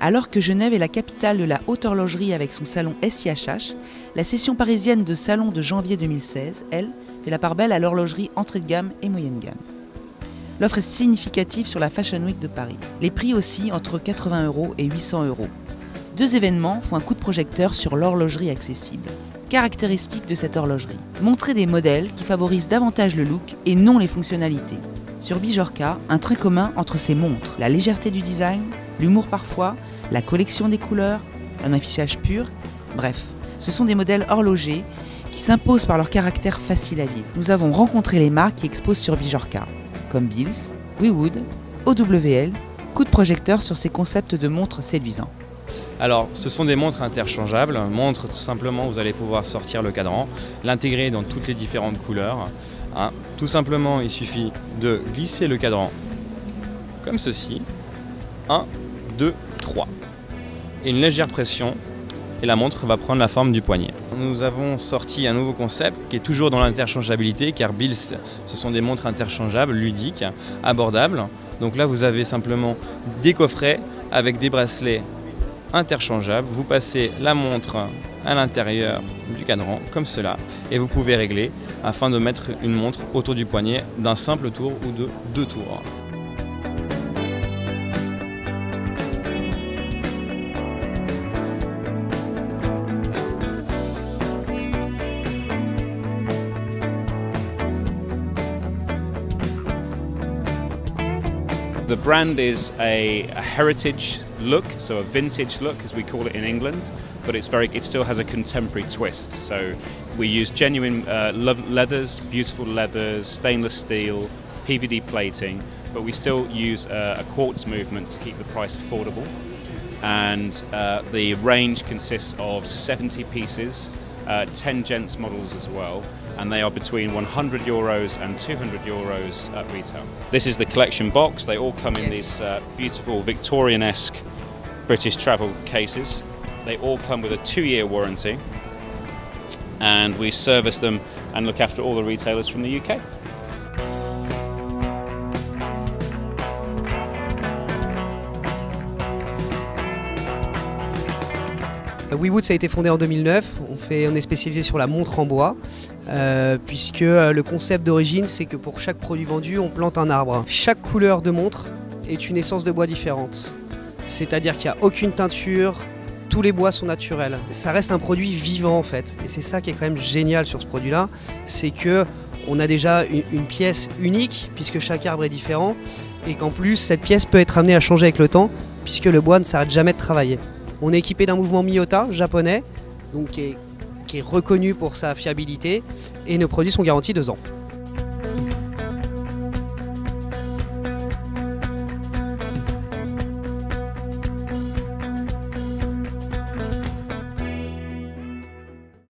Alors que Genève est la capitale de la haute horlogerie avec son salon SIHH, la session parisienne de salon de janvier 2016, elle, fait la part belle à l'horlogerie entrée de gamme et moyenne gamme. L'offre est significative sur la Fashion Week de Paris. Les prix aussi entre 80 € et 800 €. Deux événements font un coup de projecteur sur l'horlogerie accessible. Caractéristique de cette horlogerie, montrer des modèles qui favorisent davantage le look et non les fonctionnalités. Sur Bijorka, un trait commun entre ces montres, la légèreté du design, l'humour parfois, la collection des couleurs, un affichage pur, bref, ce sont des modèles horlogers qui s'imposent par leur caractère facile à vivre. Nous avons rencontré les marques qui exposent sur Bijorka, comme Bills, Wewood, OWL, coup de projecteur sur ces concepts de montres séduisants. Alors, ce sont des montres interchangeables, montres tout simplement vous allez pouvoir sortir le cadran, l'intégrer dans toutes les différentes couleurs. Tout simplement, il suffit de glisser le cadran comme ceci, 1, 2, 3, et une légère pression et la montre va prendre la forme du poignet. Nous avons sorti un nouveau concept qui est toujours dans l'interchangeabilité car Bills, ce sont des montres interchangeables, ludiques, abordables. Donc là, vous avez simplement des coffrets avec des bracelets interchangeables. Vous passez la montre à l'intérieur du cadran comme cela et vous pouvez régler afin de mettre une montre autour du poignet d'un simple tour ou de 2 tours. The brand is a heritage look, so a vintage look as we call it in England, but it still has a contemporary twist. So we use genuine leathers, beautiful leathers, stainless steel, PVD plating, but we still use a quartz movement to keep the price affordable. And the range consists of 70 pieces, 10 gents models as well, and they are between €100 and €200 at retail. This is the collection box. They all come in these beautiful Victorian-esque British travel cases. They all come with a 2-year warranty, and we service them and look after all the retailers from the UK. Wewood, ça a été fondé en 2009, on est spécialisé sur la montre en bois, puisque le concept d'origine c'est que pour chaque produit vendu on plante un arbre. Chaque couleur de montre est une essence de bois différente, c'est-à-dire qu'il n'y a aucune teinture, tous les bois sont naturels. Ça reste un produit vivant en fait, et c'est ça qui est quand même génial sur ce produit-là, c'est qu'on a déjà une pièce unique, puisque chaque arbre est différent, et qu'en plus cette pièce peut être amenée à changer avec le temps, puisque le bois ne s'arrête jamais de travailler. On est équipé d'un mouvement Miyota japonais, donc qui est reconnu pour sa fiabilité, et nos produits sont garantis 2 ans.